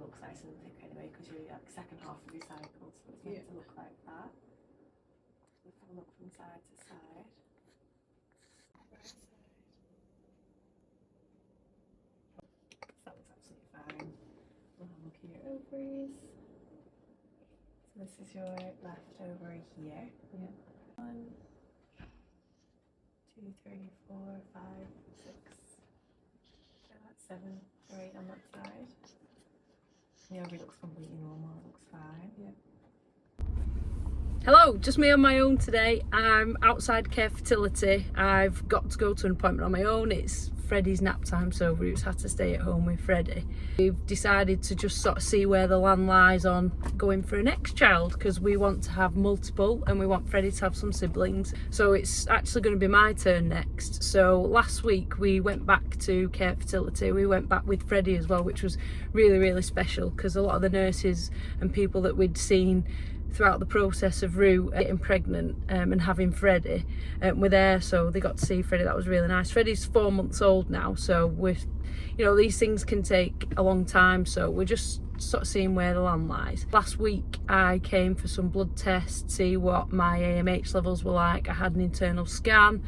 looks nice and thick anyway because you're like second half of your cycle, so it's meant to look like that. So if I look from side to side. Right side. That looks absolutely fine. We'll have a look at your ovaries. So this is your left ovary here. Yeah. 1, 2, 3, 4, 5, 6. So that's 7 or 8 on that side. The ovary looks completely normal, it looks fine. Yeah. Hello, just me on my own today. I'm outside Care Fertility. I've got to go to an appointment on my own. It's Freddie's nap time, so Ruth's had to stay at home with Freddie. We've decided to just sort of see where the land lies on going for a next child, because we want to have multiple and we want Freddie to have some siblings. So it's actually going to be my turn next. So last week we went back to Care Fertility. We went back with Freddie as well, which was really, really special, because a lot of the nurses and people that we'd seen throughout the process of Rue getting pregnant and having Freddie were there, so they got to see Freddie. That was really nice. Freddie's 4 months old now, so we're, you know, these things can take a long time, so we're just sort of seeing where the land lies. Last week I came for some blood tests to see what my AMH levels were like. I had an internal scan.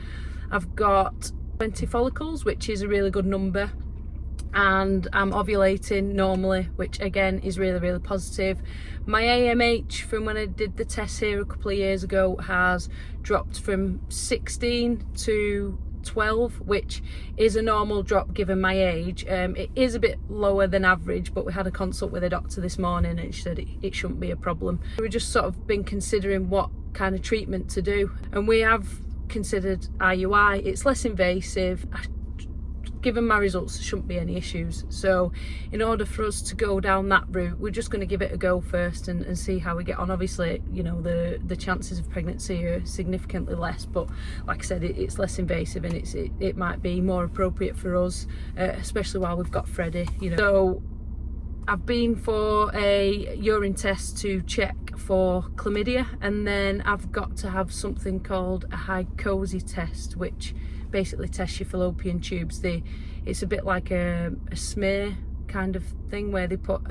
I've got 20 follicles, which is a really good number, and I'm ovulating normally, which again is really, really positive. My AMH from when I did the test here a couple of years ago has dropped from 16 to 12, which is a normal drop given my age. It is a bit lower than average, but we had a consult with a doctor this morning and she said it shouldn't be a problem. We've just sort of been considering what kind of treatment to do, and we have considered IUI. It's less invasive. Given my results, there shouldn't be any issues. So in order for us to go down that route, we're just going to give it a go first and see how we get on. Obviously, you know, the chances of pregnancy are significantly less, but like I said, it's less invasive, and it might be more appropriate for us, especially while we've got Freddie, you know. So I've been for a urine test to check for chlamydia, and then I've got to have something called a hycosis test, which basically tests your fallopian tubes. It's a bit like a smear kind of thing where they put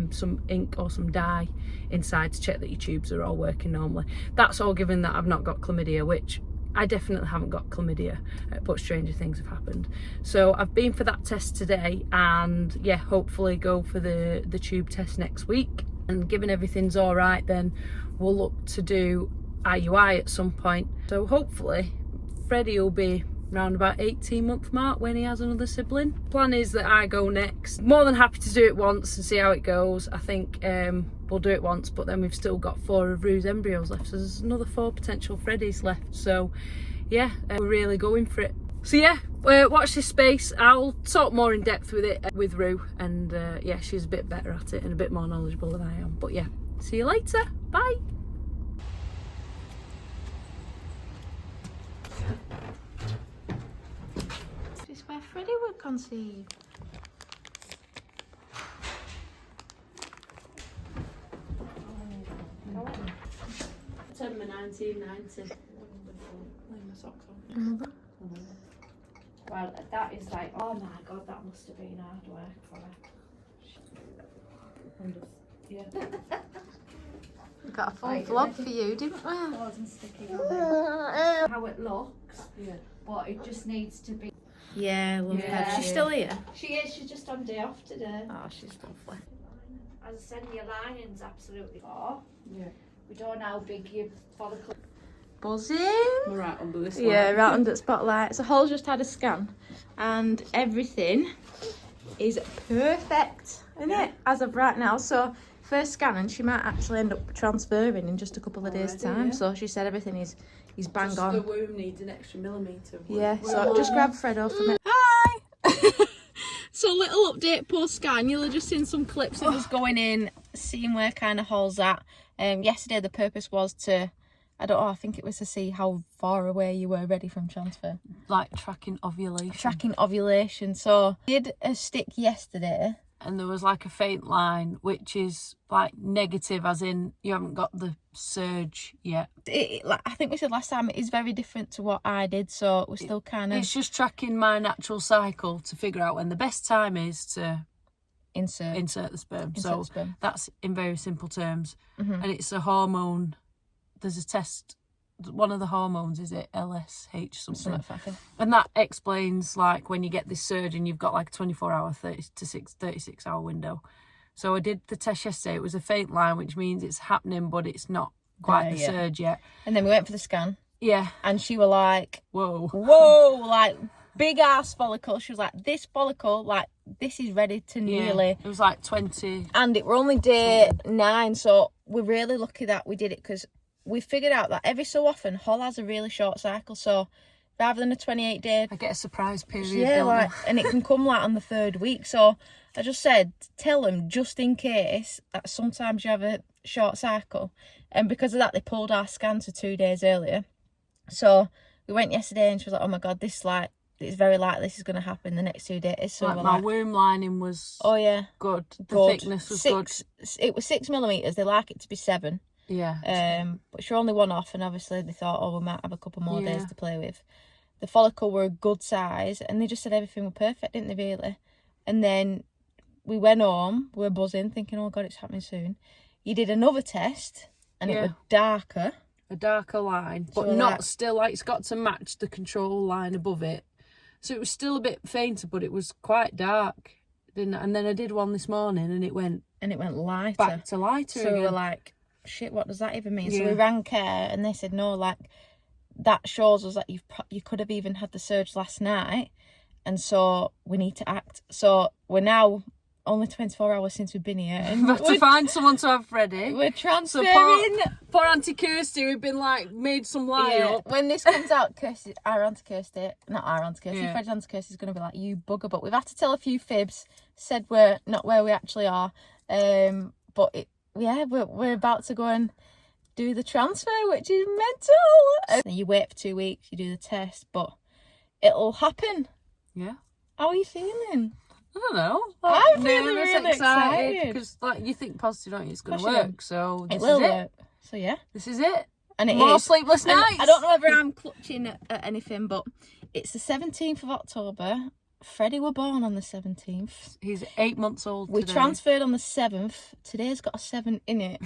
some ink or some dye inside to check that your tubes are all working normally. That's all given that I've not got chlamydia, which I definitely haven't got chlamydia, but stranger things have happened. So I've been for that test today, and yeah, hopefully go for the tube test next week. And given everything's all right, then we'll look to do IUI at some point. So hopefully Freddie will be around about 18-month mark when he has another sibling. Plan is that I go next. More than happy to do it once and see how it goes. I think we'll do it once, but then we've still got 4 of Rue's embryos left, so there's another 4 potential Freddies left. So yeah, we're really going for it. So yeah, watch this space. I'll talk more in depth with it with Rue, and yeah, she's a bit better at it and a bit more knowledgeable than I am. But yeah, see you later. Bye. This is where Freddie would conceive. September 1990. Well, that is like, oh my god, that must have been hard work for her. Yeah. We got a full vlog for you, didn't we? It wasn't sticking on it. How it looks, yeah, but it just needs to be. Yeah, love Yeah. her. She's still here. She is, she's just on day off today. Oh, she's lovely. As I said, your lining's absolutely raw. Yeah. We don't know how big your follicle. Buzzing. Right under this one. Yeah, right under the spotlight. So Hol's just had a scan and everything is perfect, isn't it? As of right now. So first scan, and she might actually end up transferring in just a couple of days' time. Yeah. So she said everything is bang just on. The womb needs an extra millimetre. Yeah, so just grab Fredo from it. Hi! So little update post-scan. You'll have just seen some clips of us going in, seeing where kind of Hol's at. Yesterday the purpose was to, I don't know, I think it was to see how far away you were ready from transfer. Like tracking ovulation. Tracking ovulation. So I did a stick yesterday. And there was like a faint line, which is like negative, as in you haven't got the surge yet. Like I think we said last time, it is very different to what I did, so we're still kind of... It's just tracking my natural cycle to figure out when the best time is to insert the sperm. Insert So the sperm. that's in very simple terms. Mhm. And it's a hormone. There's a test. One of the hormones, is it LSH something? like that, I think. And that explains like when you get this surge and you've got like a 24-hour, 36-hour window. So I did the test yesterday. It was a faint line, which means it's happening, but it's not quite the surge yet. And then we went for the scan. Yeah. And she were like, whoa, like big ass follicle. She was like, this follicle, like this is ready to nearly. It was like 20. And it were only day 9, so we're really lucky that we did it, because we figured out that every so often Hol has a really short cycle, so rather than a 28-day, I get a surprise period. yeah, like, and it can come like on the 3rd week. So I just said, tell them just in case that sometimes you have a short cycle, and because of that they pulled our scan to 2 days earlier. So we went yesterday and she was like, oh my god, this like it's very likely this is going to happen the next 2 days. So like my womb lining was good. The thickness was good. It was 6 millimeters. They like it to be 7. Yeah. But she only one off, and obviously they thought, oh, we might have a couple more days to play with. The follicle were a good size, and they just said everything was perfect, didn't they, really? And then we went home, we were buzzing, thinking, oh god, it's happening soon. You did another test, and it was darker. A darker line, but So not still like it's got to match the control line above it. So it was still a bit fainter, but it was quite dark. And then I did one this morning, and it went lighter. Back to lighter. So again. we were like, shit, what does that even mean? Yeah. So we rang care, and they said, no, like that shows us that you could have even had the surge last night, and so we need to act. So we're now only 24 hours since we've been here, and we have to find someone to have ready. We're transferring. So poor Auntie Kirsty, we've been like made some lie up. When this comes out, Fred's Auntie Kirsty is going to be like, you bugger. But we've had to tell a few fibs, said we're not where we actually are. But we're about to go and do the transfer, which is mental. And you wait for 2 weeks, you do the test, but it'll happen. Yeah. How are you feeling? I don't know. I'm feeling really excited. Because like you think positive, don't you? It's going to work. So it will work. So yeah, this is it. And it More is. sleepless nights. I don't know whether I'm clutching at anything, but it's the 17th of October. Freddie were born on the 17th. He's 8 months old. We today. transferred on the 7th. Today's got a 7 in it.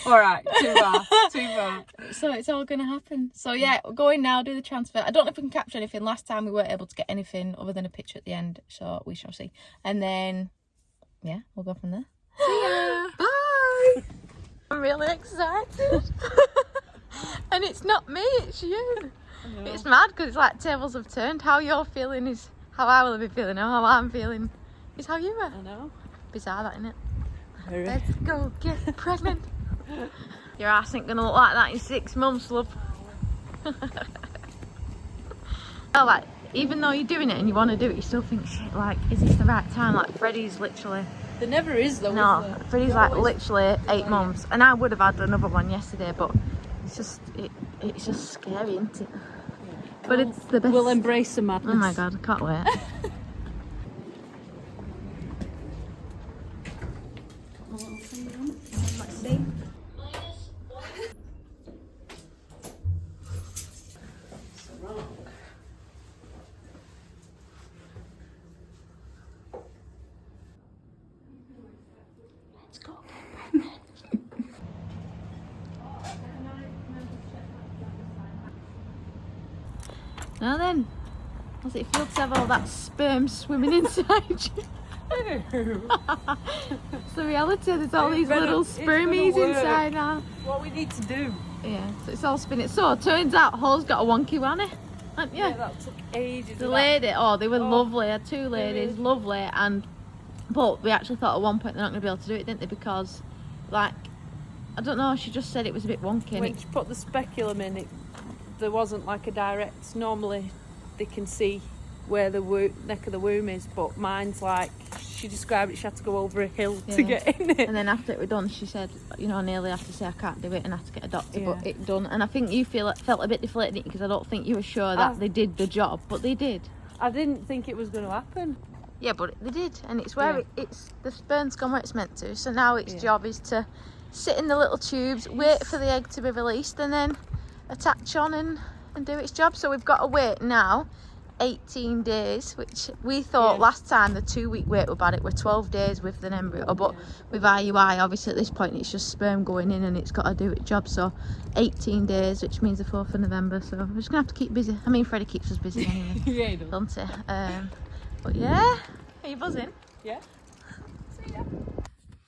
All right, too far. So it's all going to happen. So yeah, we're going now, do the transfer. I don't know if we can capture anything. Last time we weren't able to get anything other than a picture at the end. So we shall see. And then, yeah, we'll go from there. See ya. Bye. I'm really excited. And it's not me, it's you. It's mad because it's like tables have turned. How you're feeling is how I will be feeling. How I'm feeling is how you are. I know. Bizarre, that, isn't it? Very. Let's go get pregnant. Your ass ain't gonna look like that in 6 months, love. Well, like, even though you're doing it and you want to do it, you still think, shit, like, is this the right time? Like, Freddie's literally... There never is though. No, Freddie's like literally 8 months. And I would have had another one yesterday, but it's just scary, isn't it? Yeah. But it's the best. We'll embrace the madness. Oh my god, I can't wait. Let's see. Let's go get pregnant. Now then, how's it feel to have all that sperm swimming inside you? It's the reality, there's all these little spermies inside now. What we need to do. Yeah, so it's all spinning. So it turns out Hol's got a wonky one, haven't you? Yeah, that took ages. The lady, they were lovely. I had 2 ladies, lovely, but we actually thought at one point they're not going to be able to do it, didn't they? Because, like, I don't know, she just said it was a bit wonky. When she put the speculum in, there wasn't like a direct. Normally, they can see where the neck of the womb is, but mine's like, she described it, she had to go over a hill to get in it. And then after it was done, she said, I nearly had to say I can't do it and had to get a doctor, but it done. And I think you felt a bit deflated because I don't think you were sure that they did the job, but they did. I didn't think it was going to happen. Yeah, but they did, and it's where it's the sperm's gone where it's meant to. So now its job is to sit in the little tubes, wait for the egg to be released, and then attach on and do its job. So we've got to wait now 18 days, which we thought last time the 2-week wait were bad. It were 12 days with an embryo, but with IUI, obviously at this point it's just sperm going in and it's got to do its job. So 18 days, which means the 4th of November. So we're just gonna have to keep busy. I mean, Freddie keeps us busy anyway. Yeah, he does. Doesn't he? But yeah, are you buzzing? Yeah.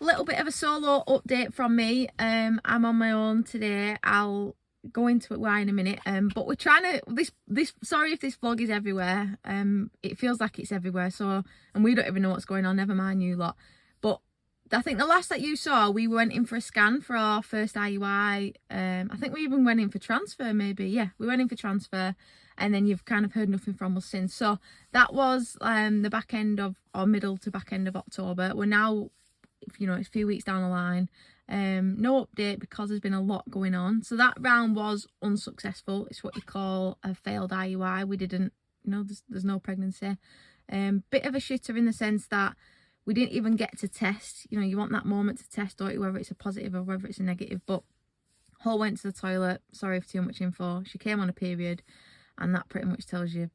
Little bit of a solo update from me. I'm on my own today. I'll go into it why in a minute, but we're trying to this sorry if this vlog is everywhere. It feels like it's everywhere, so, and we don't even know what's going on, never mind you lot. But I think the last that you saw, we went in for a scan for our first IUI. I think we even went in for transfer, maybe. Yeah, we went in for transfer, and then you've kind of heard nothing from us since. So that was the back end of, or middle to back end of October. We're now, you know, it's a few weeks down the line. No update because there's been a lot going on. So that round was unsuccessful. It's what you call a failed IUI. We didn't, you know, there's no pregnancy. Bit of a shitter in the sense that we didn't even get to test. You know, you want that moment to test, don't you, whether it's a positive or whether it's a negative. But Hull went to the toilet, sorry for too much info. She came on a period, and that pretty much tells you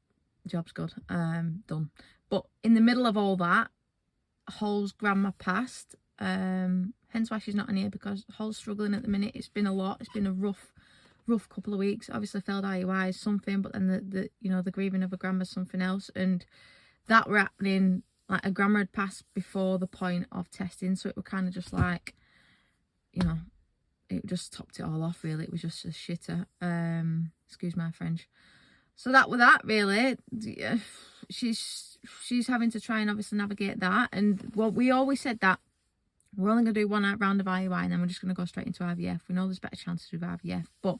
job's good, done. But in the middle of all that, Hull's grandma passed. Hence why she's not in here, because Hull's struggling at the minute. It's been a lot. It's been a rough couple of weeks. Obviously failed IUI is something, but then the you know, the grieving of a grandma is something else. And that were happening, like a grandma had passed before the point of testing, so it was kind of just like, you know, it just topped it all off really. It was just a shitter, excuse my French. So that was that really. She's having to try and obviously navigate that. And well, we always said that we're only going to do one round of IUI and then we're just going to go straight into IVF. We know there's better chances with IVF, but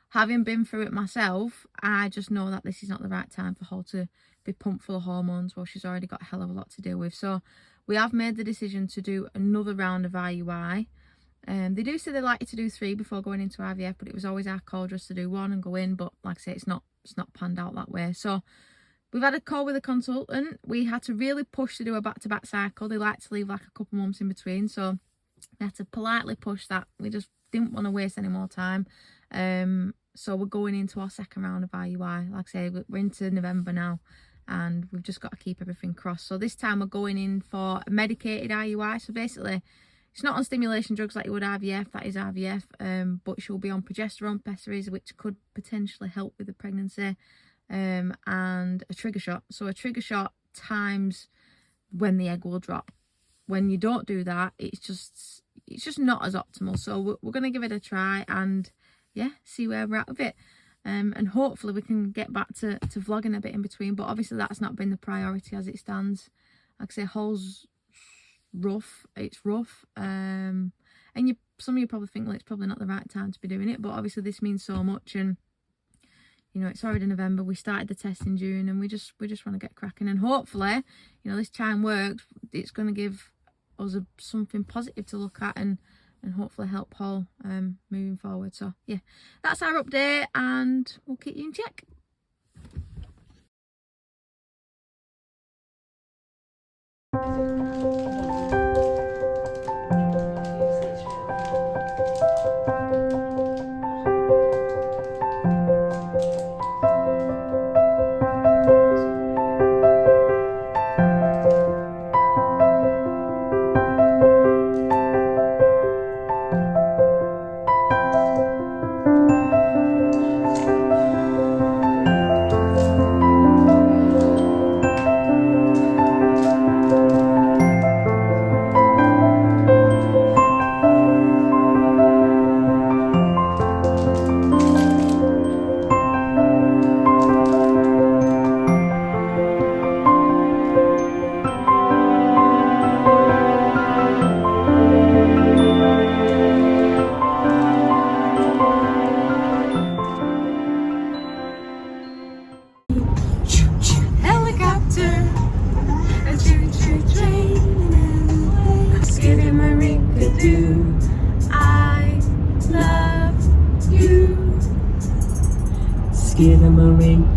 having been through it myself, I just know that this is not the right time for her to be pumped full of hormones. Well, she's already got a hell of a lot to deal with. So we have made the decision to do another round of IUI. They do say they like you to do 3 before going into IVF, but it was always our call just to do 1 and go in. But like I say, it's not panned out that way. So we've had a call with a consultant. We had to really push to do a back-to-back cycle. They like to leave like a couple months in between. So we had to politely push that. We just didn't want to waste any more time. So we're going into our second round of IUI. Like I say, we're into November now, and we've just got to keep everything crossed. So this time we're going in for a medicated IUI. So basically, it's not on stimulation drugs like you would IVF. That is IVF. But she'll be on progesterone pessaries, which could potentially help with the pregnancy. And a trigger shot. So a trigger shot times when the egg will drop. When you don't do that, it's just not as optimal. So we're going to give it a try and yeah, see where we're at with it. And hopefully we can get back to vlogging a bit in between. But obviously that's not been the priority as it stands. Like I say, Hull's rough. It's rough. And some of you probably think, well, it's probably not the right time to be doing it. But obviously this means so much, and you know, it's already November. We started the test in June, and we just want to get cracking. And hopefully, you know, this time works. It's going to give us something positive to look at, and hopefully help Paul moving forward. So yeah, that's our update, and we'll keep you in check.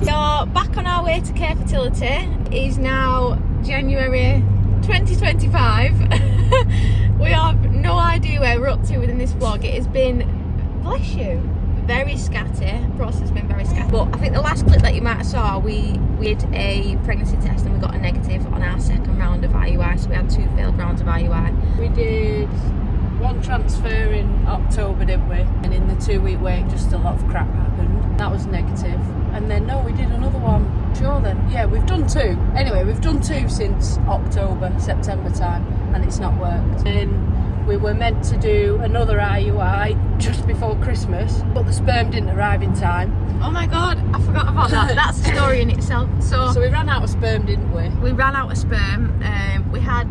So back on our way to Care Fertility. Is now January 2025. We have no idea where we're up to within this vlog. It has been, bless you, very scatty. Process has been very scatty. But I think the last clip that you might have saw, we did a pregnancy test and we got a negative on our second round of IUI. So we had 2 failed rounds of IUI. We did 1 transfer in October, didn't we? And in the 2-week wait, just a lot of crap happened. That was negative. And then no, we did another one. Sure then. Yeah, we've done 2. Anyway, we've done 2 since October, September time, and it's not worked. And we were meant to do another IUI just before Christmas, but the sperm didn't arrive in time. Oh my god, I forgot about that. That's a story in itself. So we ran out of sperm, didn't we? We ran out of sperm. We had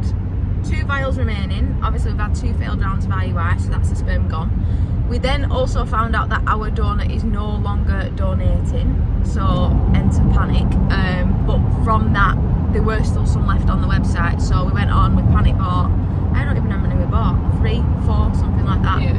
2 vials remaining. Obviously we've had 2 failed rounds of IUI, so that's the sperm gone. We then also found out that our donor is no longer donating, so enter panic. But from that, there were still some left on the website, so we went on, we panic bought, I don't even know how many we bought, 3, 4, something like that. Yeah.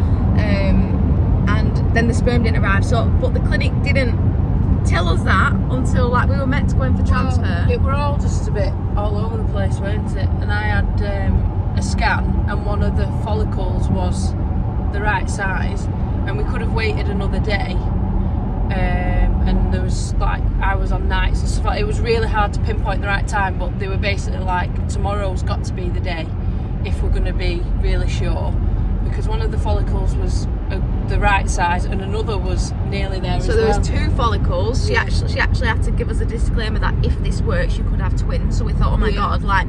And then the sperm didn't arrive, so, but the clinic didn't tell us that until like we were meant to go in for transfer. Well, it were all just a bit all over the place, weren't it? And I had a scan, and one of the follicles was the right size, and we could have waited another day. And there was like, I was on nights and stuff. It was really hard to pinpoint the right time, but they were basically like, tomorrow's got to be the day if we're going to be really sure, because one of the follicles was the right size and another was nearly there. So there was 2 follicles. She actually had to give us a disclaimer that if this works, you could have twins. So we thought, oh my god, like,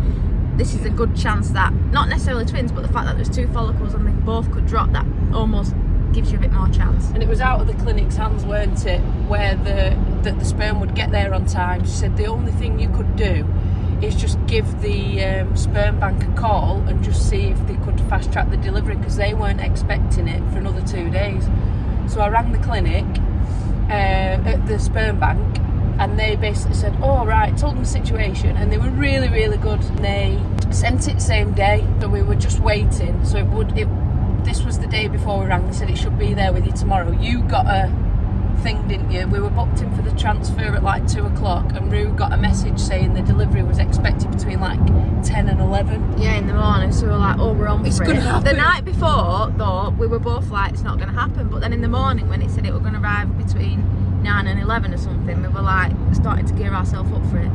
this is a good chance that, not necessarily twins, but the fact that there's 2 follicles and they both could drop, that almost gives you a bit more chance. And it was out of the clinic's hands, weren't it, where the sperm would get there on time. She said the only thing you could do is just give the sperm bank a call and just see if they could fast track the delivery, because they weren't expecting it for another 2 days. So I rang the clinic at the sperm bank, and they basically said, oh right, told them the situation, and they were really, really good. They sent it same day, so we were just waiting. So this was the day before we rang. They said it should be there with you tomorrow. You got a thing, didn't you? We were booked in for the transfer at like 2 o'clock, and Rue got a message saying the delivery was expected between like 10 and 11. Yeah, in the morning. So we were like, oh, we're on It's for gonna it. happen. The night before, though, we were both like, it's not going to happen. But then in the morning, when it said it was going to arrive between 9 and 11 or something, we were like starting to gear ourselves up for it.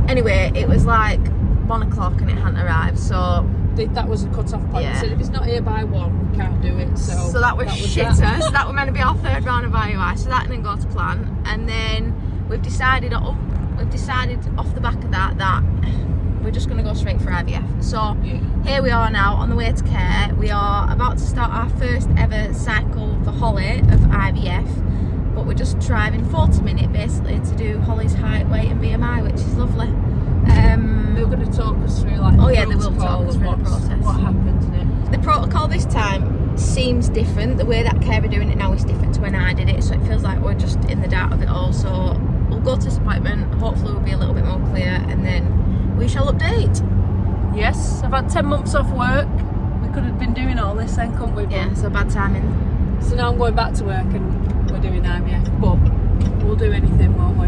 Anyway, it was like 1 o'clock and it hadn't arrived, so that was a cut-off point. Yeah. They said if it's not here by 1, we can't do it. So that was shitter. So that was meant to be our 3rd round of IUI, so that didn't go to plan. And then we've decided off the back of that we're just going to go straight for IVF. So here we are now on the way to care. We are about to start our first ever cycle for Holly of IVF, but we're just driving 40 minutes basically to do Holly's height, weight and BMI, which is lovely. They're going to talk us through like they will talk us through the process. What happens in it. The protocol this time seems different. The way that Care are doing it now is different to when I did it, so it feels like we're just in the dark of it all. So we'll go to this appointment, hopefully we'll be a little bit more clear, and then we shall update. Yes, I've had 10 months off work. We could have been doing all this then, couldn't we? Yeah, so bad timing. So now I'm going back to work and we're doing IVF, but we'll do anything, won't we?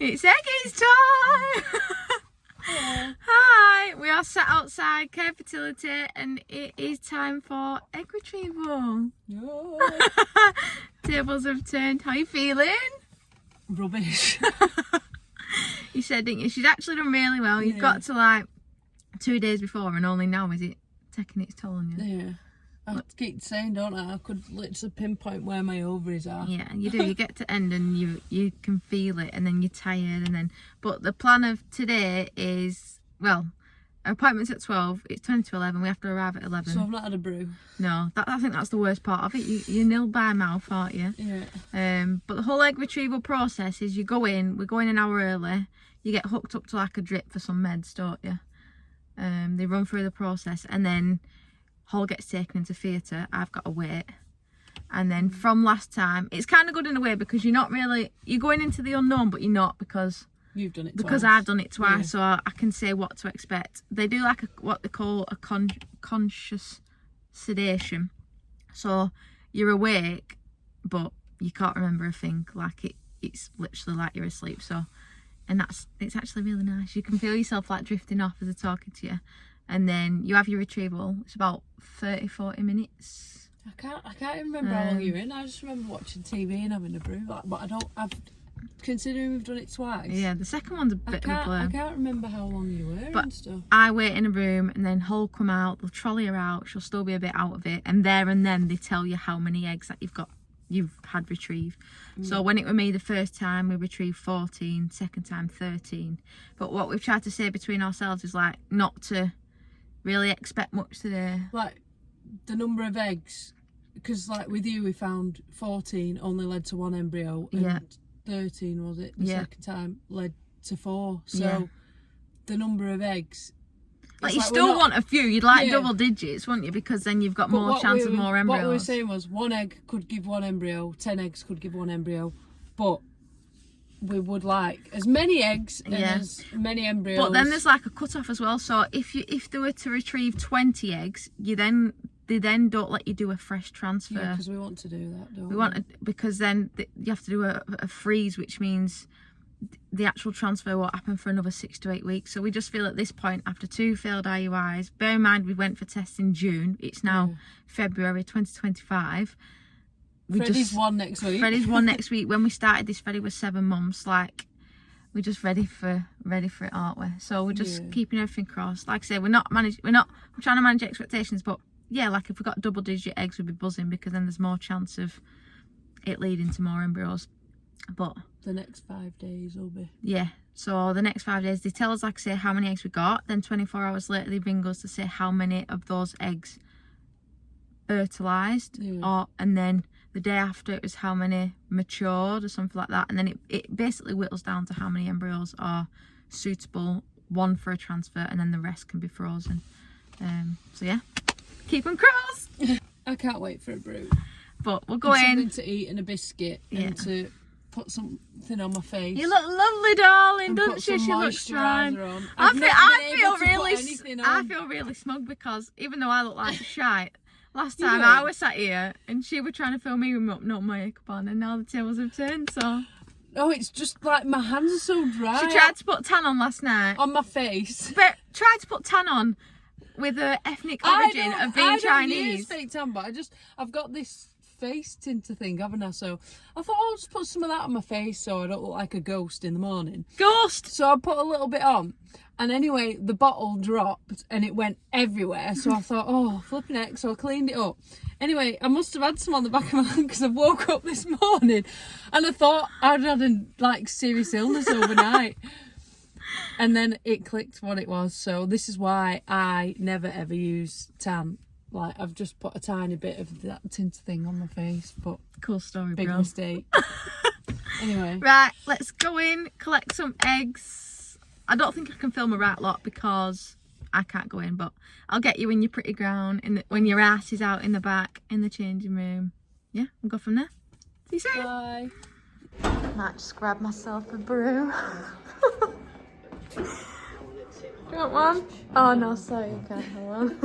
It's Eggy's time! Hi! We are sat outside Care Fertility and it is time for egg retrieval. No. Tables have turned. How are you feeling? Rubbish. You said, didn't you? She's actually done really well. You've got to like 2 days before and only now is it taking its toll on you? Yeah. I keep saying, don't I could literally pinpoint where my ovaries are. Yeah, you do. You get to end and you can feel it, and then you're tired, and then. But the plan of today is, well, our appointment's at 12. It's 20 to 11. We have to arrive at 11. So I've not had a brew. No, I think that's the worst part of it. You're nil by mouth, aren't you? Yeah. But the whole egg retrieval process is you go in. We go in an hour early. You get hooked up to like a drip for some meds, don't you? They run through the process, and then Hall gets taken into theatre. I've got to wait. And then from last time, it's kind of good in a way because you're not really, you're going into the unknown, but you're not, because You've done it because twice. I've done it twice, so I can say what to expect. They do like what they call a conscious sedation. So you're awake, but you can't remember a thing. Like it's literally like you're asleep. So, and it's actually really nice. You can feel yourself like drifting off as they're talking to you, and then you have your retrieval. It's about 30-40 minutes. I can't even remember how long you're in. I just remember watching TV and having a brew. But considering we've done it twice. Yeah, the second one's a bit of a blur. I can't remember how long you were and stuff. I wait in a room, and then Hull come out, they'll trolley her out, she'll still be a bit out of it, and then they tell you how many eggs that you've had retrieved. So when it were me the first time, we retrieved 14, second time 13. But what we've tried to say between ourselves is like not to really expect much today. Like the number of eggs, because like with you we found 14 only led to 1 embryo, and 13 was it the second time led to 4. So the number of eggs, like you still want a few, you'd like double digits, wouldn't you, because then you've got more chance of more embryos. What we were saying was 1 egg could give 1 embryo, 10 eggs could give 1 embryo, but we would like as many eggs and as many embryos. But then there's like a cut-off as well, so if they were to retrieve 20 eggs, they then don't let you do a fresh transfer. Yeah, because we want to do that, don't we? Because then you have to do a freeze, which means the actual transfer won't happen for another 6 to 8 weeks. So we just feel at this point, after 2 failed IUIs, bear in mind we went for tests in June, it's now February 2025. Freddie's 1 next week. Freddie's 1 next week. When we started this, Freddie was 7 months. Like, we're just ready for it, aren't we? So we're just keeping everything crossed. Like I say, we're trying to manage expectations, but yeah, like if we got double digit eggs, we'd be buzzing, because then there's more chance of it leading to more embryos. But the next 5 days will be. Yeah, so the next 5 days, they tell us, like I say, how many eggs we got. Then 24 hours later, they ring us to say how many of those eggs fertilised. And then the day after, it was how many matured or something like that. And then it basically whittles down to how many embryos are suitable, 1 for a transfer, and then the rest can be frozen. So yeah, keep them crossed. I can't wait for a brew. But we'll go in. Something to eat and a biscuit and to put something on my face. You look lovely, darling, don't you? She looks fine. I feel really smug, because even though I look like shite, last time I was sat here and she was trying to film me with no makeup on, and now the tables have turned, so. Oh, it's just like my hands are so dry. She tried to put tan on last night. On my face. But tried to put tan on with the ethnic origin of being Chinese. I don't use fake tan, but I've got this face tinter thing, haven't I? So I thought I'll just put some of that on my face so I don't look like a ghost in the morning. Ghost! So I put a little bit on, and anyway the bottle dropped and it went everywhere, so I thought, oh flipping heck, so I cleaned it up. Anyway, I must have had some on the back of my hand, because I woke up this morning and I thought I'd had a serious illness overnight. And then it clicked what it was. So this is why I never ever use tan. Like, I've just put a tiny bit of that tinter thing on my face, but cool story, big bro. mistake. Anyway. Right, let's go in, collect some eggs. I don't think I can film a right lot because I can't go in, but I'll get you in your pretty gown when your ass is out in the back in the changing room. Yeah, we'll go from there. See you soon. Bye. Might just grab myself a brew. Do you want one? Oh no, sorry, you can't have one.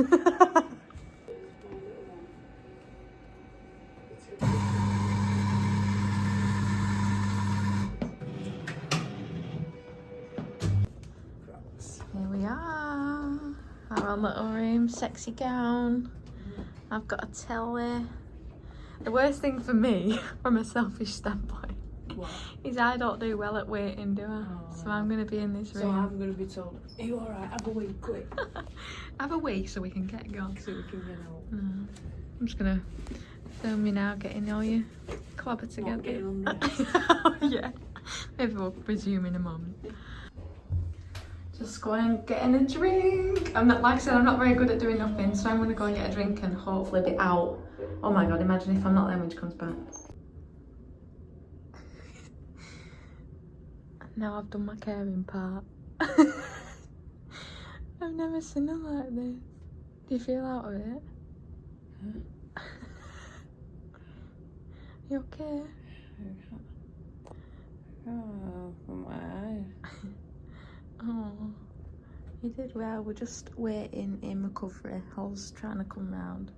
Here we are, our own little room, sexy gown. I've got a telly. The worst thing for me, from a selfish standpoint, is I don't do well at waiting, do I? So I'm going to be in this room. So I'm going to be told, are you alright? Have a wee, quick. Have a wee so we can get going. So we can get out. I'm just going to film you now, getting all your clobber together. Yeah, maybe we'll resume in a moment. Just going and getting a drink. I'm not, like I said, I'm not very good at doing nothing, so I'm going to go and get a drink and hopefully be out. Oh my god, imagine if I'm not there when she comes back. Now I've done my caring part. I've never seen her like this. Do you feel out of it? You okay? Oh, my eye. Oh, you did well. We're just waiting in recovery. Hol's trying to come round.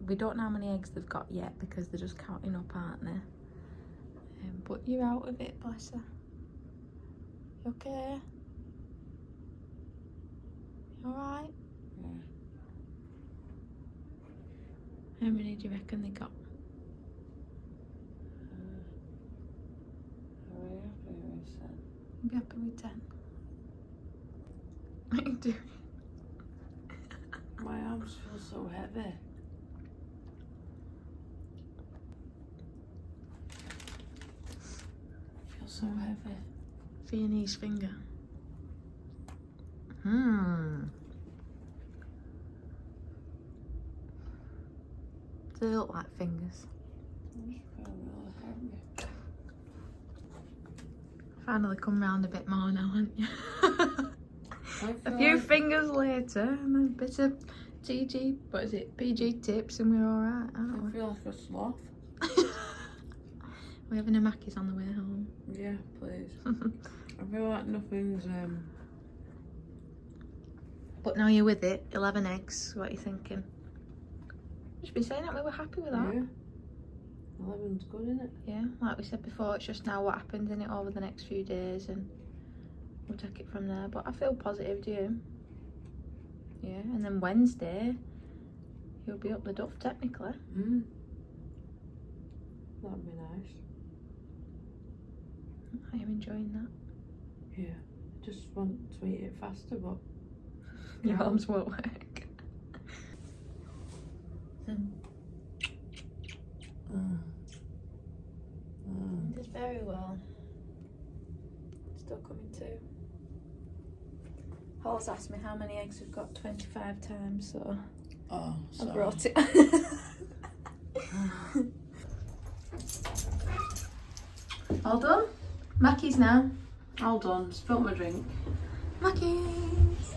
We don't know how many eggs they've got yet because they're just counting up, aren't they? But you're out of it, bless her. You okay? You alright? Yeah. How many do you reckon they got? Are we happy with that? Be happy with 10. What are you doing? My arms feel so heavy. Feel so heavy. For your niece finger. Do they look like fingers? I just feel really heavy. Finally come round a bit more now, haven't you? I A feel few like- fingers later and a bit of TG, what is it, PG tips, and we're alright, aren't I we? feel like a sloth. We're having a Mackey's on the way home. Yeah, please. I feel like nothing's But now you're with it, 11 eggs, what are you thinking? You should be saying that we were happy with that. Yeah. 11's good, isn't it? Yeah, like we said before, it's just now what happens in it over the next few days and we'll take it from there. But I feel positive, do you? Yeah, and then Wednesday, he'll be up the duff technically. That'd be nice. I am enjoying that. Yeah. Just want to eat it faster, but Your arms won't work. Did very well. Still coming too. Paul's asked me how many eggs we've got 25 times, so oh, I sorry. brought it. All done? Mackey's now. All done. Spilt my drink. Mackey's.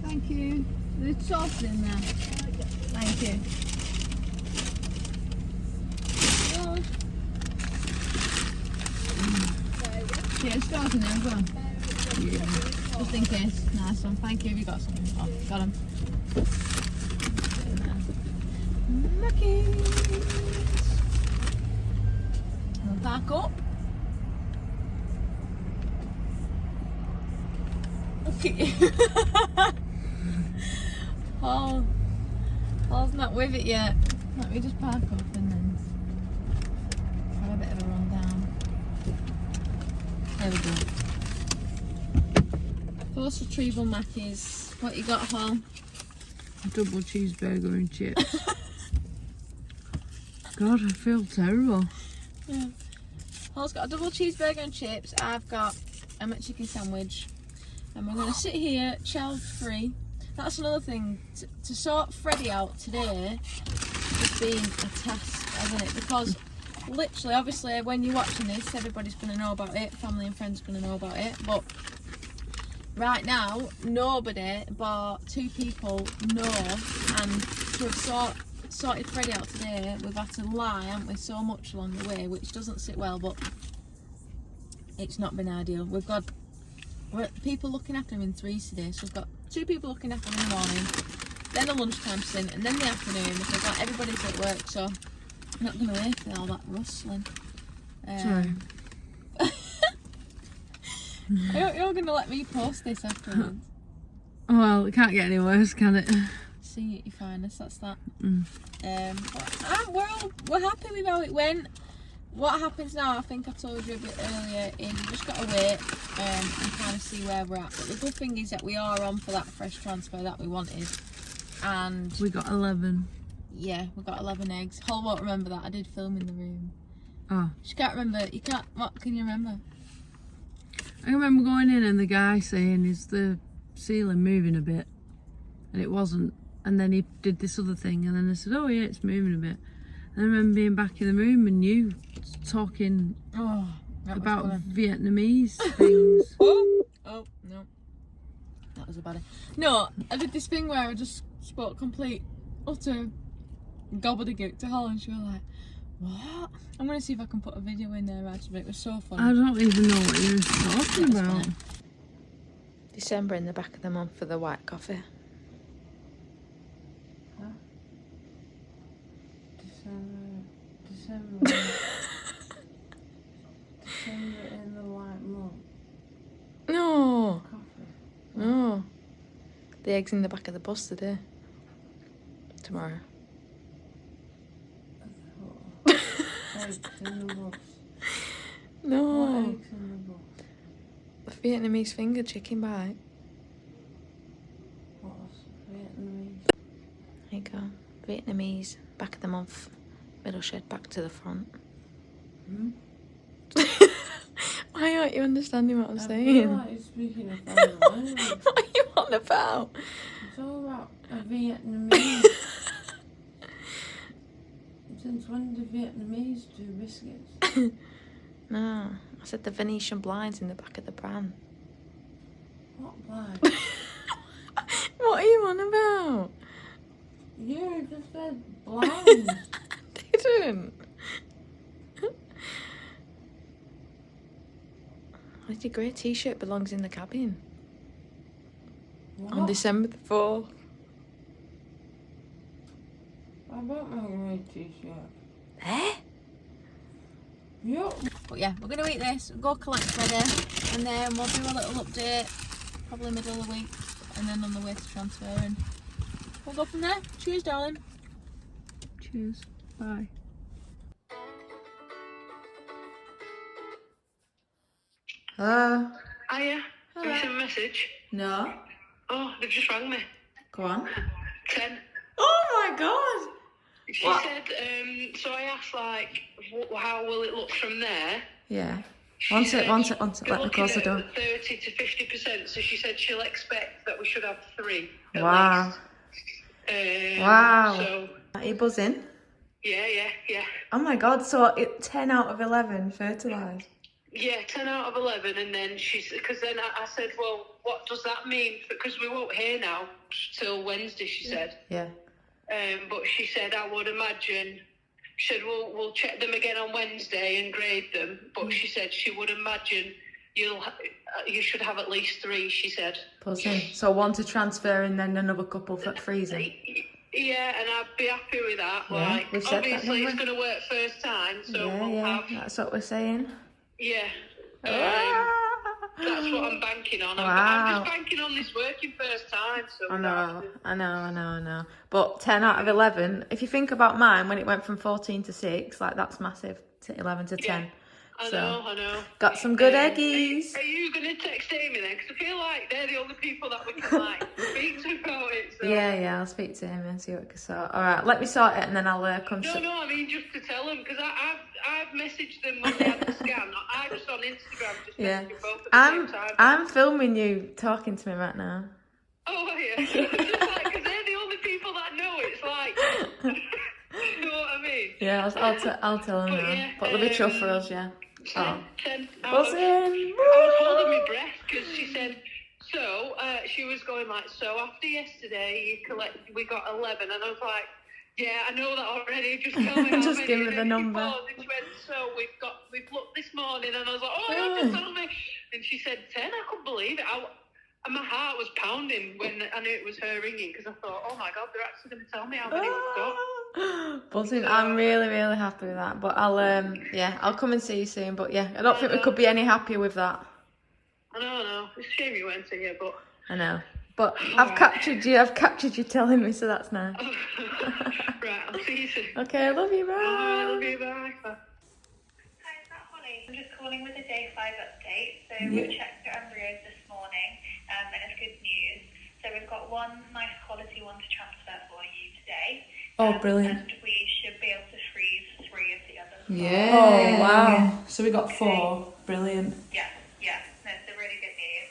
Thank you. There's sauce in there. Thank you. Yeah, it's sauce in there as well. Yeah. Just in case. Nice one. Thank you. Have you got something? Oh, got them. Mackey's. We'll back up. Okay. Paul's not with it yet. Let me just park up and then have a bit of a run down. There we go. First retrieval Mackey's. What you got, Paul? Double cheeseburger and chips. God, I feel terrible. Yeah. Paul's got a double cheeseburger and chips. I've got a chicken sandwich. And we're going to sit here, child free. That's another thing. To sort Freddie out today has been a task, hasn't it? Because literally, obviously, when you're watching this, everybody's going to know about it. Family and friends are going to know about it. But right now, nobody but 2 people know. And to have sorted Freddie out today, we've had to lie, haven't we, so much along the way, which doesn't sit well, but it's not been ideal. We've got people looking after him in 3s today, so we've got 2 people looking after him in the morning, then the lunchtime stint, and then the afternoon, because like everybody's at work, so I'm not going to wait for all that rustling. Sorry. You're going to let me post this afterwards. Oh, well, it can't get any worse, can it? See it, your finest, that's that. Mm. We're happy with how it went. What happens now, I think I told you a bit earlier, is you just got to wait and kind of see where we're at. But the good thing is that we are on for that fresh transfer that we wanted. And We got 11. yeah, we got 11 eggs. Hol won't remember that. I did film in the room. Oh. She can't remember. You can't. What can you remember? I remember going in and the guy saying, is the ceiling moving a bit? And it wasn't. And then he did this other thing and then I said, oh yeah, it's moving a bit. And I remember being back in the room and you talking about Vietnamese things. Oh no, that was a baddie. No, I did this thing where I just spoke complete utter gobbledygook to Hol, and she was like, What? I'm going to see if I can put a video in there, actually. It was so funny. I don't even know what you're talking about. Funny. December in the back of the month for the white coffee. Huh? December in the white month. No. Coffee. No. The eggs in the back of the bus today. Tomorrow. Eggs in the bus. No. What eggs in the bus? The Vietnamese finger chicken bite. What's Vietnamese? There you go. Vietnamese, back of the month. Middle shed, back to the front. Hmm? Why aren't you understanding what I'm I feel saying? like you're speaking a foreign language. What are you on about? It's all about a Vietnamese. Since when do Vietnamese do biscuits? No, I said the Venetian blinds in the back of the pram. What blind? What are you on about? You just said blinds. Didn't. Your grey t-shirt belongs in the cabin. On What? December the 4th. I bought my grey t-shirt. Eh? Yup. But yeah, we're going to eat this, go collect Freddie, and then we'll do a little update, probably middle of the week, and then on the way to transfer, and we'll go from there. Cheers, darling. Cheers. Bye. Hello. Hiya. Hello. Did you send a message? No. Oh, they've just rang me. Go on. 10. Oh my god. She What? said, so I asked, like, how will it look from there? Yeah. She One sec, said one sec. they're Let me looking close the at door. 30 to 50%, so she said she'll expect that we should have 3 at Wow. least. Wow. So, Are you buzzing? yeah. Oh my god, so 10 out of 11 fertilised. Yeah, 10 out of 11, and then because then I said, well, what does that mean? Because we won't hear now till Wednesday, she said. Yeah. But she said, I would imagine, she said, we'll check them again on Wednesday and grade them. But she said she would imagine you should have at least 3, she said. Buzzing. So 1 to transfer and then another couple for freezing. Yeah, and I'd be happy with that. Yeah, Like, we've said that, obviously haven't it's we? going to work first time, so Yeah, we'll yeah, have... that's what we're saying. Yeah. That's what I'm banking on. Wow. I'm just banking on this working first time. So I know. But 10 out of 11, if you think about mine, when it went from 14 to 6, like that's massive, to 11 to 10. Yeah. I So, know. got some good eggies. Are you going to text Amy then? Because I feel like they're the only people that we can like speak to about it. So. Yeah, I'll speak to him and see what we can sort. Alright, let me sort it and then I'll come No, I mean just to tell them, because I've messaged them when they had the scan. I just on Instagram just messaging both at the same time. I'm filming you talking to me right now. Oh, are you? Just like, because they're the only people that know. It's like, you know what I mean? Yeah, I'll tell him But now. yeah, But they'll be tough for us, yeah. 10 out of... Buzzing! I was holding my breath because she said, so, she was going like, so after yesterday we got 11, and I was like, yeah, I know that already, just tell me how Just many. give me the And she number. paused and she went, so we've looked this morning, and I was like, oh yeah, just tell me. And she said 10, I couldn't believe it. And my heart was pounding when I knew it was her ringing, because I thought, oh my God, they're actually going to tell me how many we've got. Buzzing. I'm really, really happy with that. But I'll come and see you soon. But yeah, I don't think we could be any happier with that. I know. It's a shame you weren't here, but... I know. But I've captured you telling me, so that's nice. Right, I'll see you soon. Okay, I love you, bye. I love you, bye. Hi, is that Holly? I'm just calling with a day 5 update. So we've checked your embryos this morning, and it's good news. So we've got one nice quality one to transfer for you today. Oh, brilliant. And we should be able to freeze 3 of the others. Yeah. Oh, wow. So we got 4. Brilliant. Yeah. No, it's a really good news.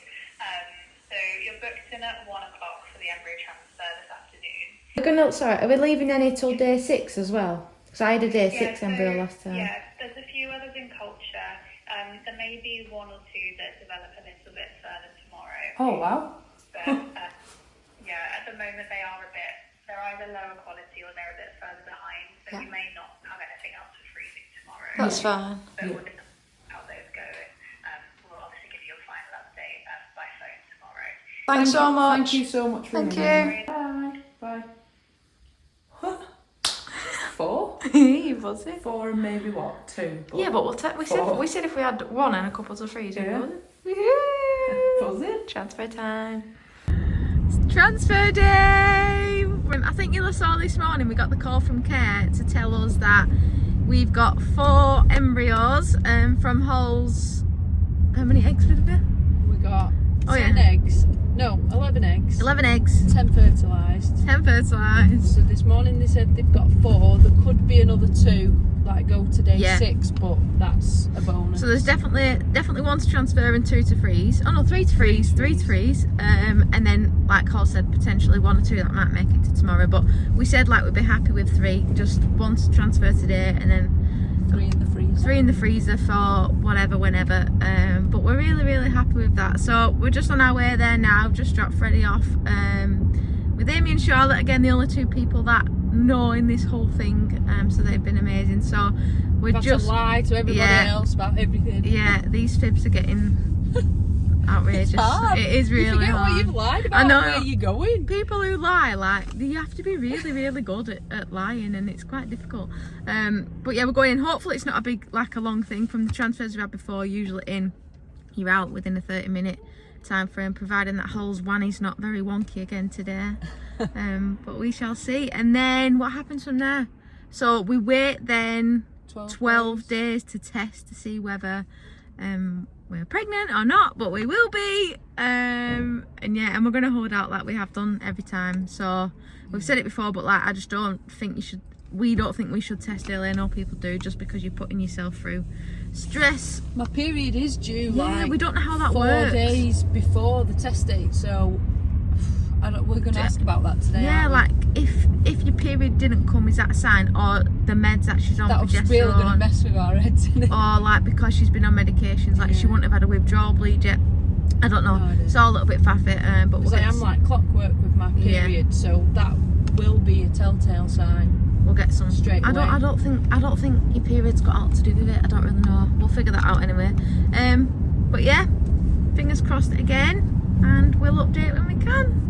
So you're booked in at 1 o'clock for the embryo transfer this afternoon. Sorry, are we leaving any till day 6 as well? Because I had a day 6 so, embryo last time. Yeah, there's a few others in culture. There may be 1 or 2 that develop a little bit further tomorrow. Oh, wow. But at the moment they're either lower quality or they're a bit further behind, so we may not have anything else to freeze That's fine. But we'll just how those go. We'll obviously give you a final update by phone tomorrow. Thanks so much. Thank you so much for Thank ringing. you. Bye. Bye. 4? You buzzy. 4 and maybe what? 2? Yeah, but we said if we had 1 and a couple of 3s, Yeah. Buzzing. Transfer time. Transfer day! I think you'll have saw this morning we got the call from Care to tell us that we've got 4 embryos from Hull's. How many eggs did we get? We got 10 yeah. eggs. No, 11 eggs. 11 eggs. 10 fertilised. 10 fertilised. So this morning they said they've got 4. There could be another 2 that go to day 6, but that's a bonus. So there's definitely 1 to transfer and 2 to freeze. Oh no, 3 to freeze. 3 to freeze. And then, like Cole said, potentially 1 or 2 that might make it to tomorrow. But we said like we'd be happy with 3. Just 1 to transfer today, and then 3 in the freezer. 3 in the freezer for whatever, whenever. But we're really happy with that. So we're just on our way there now. Just dropped Freddie off. With Amy and Charlotte, again, the only 2 people that know in this whole thing. So they've been amazing. So we're just to lie to everybody else about everything. Yeah, these fibs are getting outrageous. It's hard. It is really you forget hard. what you've lied about. I know. Where you're going. People who lie, like, you have to be really good at lying, and it's quite difficult. But yeah, we're going. Hopefully it's not a long thing from the transfers we've had before. Usually you're out within a 30-minute time frame, providing that Hull's Wanny's not very wonky again today. But we shall see. And then what happens from there? So we wait then 12 days to test to see whether we're pregnant or not, but we will be. And we're going to hold out like we have done every time. So we've said it before, but like, I just don't think we don't think we should test early. I know people do, just because you're putting yourself through stress. My period is due We don't know how that 4 works. days before the test date, so we're going to ask about that today. Yeah, like if your period didn't come, is that a sign? Or the meds that she's on that for was really going to mess with our heads, isn't it? Or like because she's been on medications, like she wouldn't have had a withdrawal bleed yet. I don't know. No idea. It's all a little bit faffy, but we'll Because I get am like clockwork with my period, so that will be a telltale sign. We'll get some straight away. I don't think your period's got all to do with it. I don't really know. We'll figure that out anyway. But yeah, fingers crossed again, and we'll update when we can.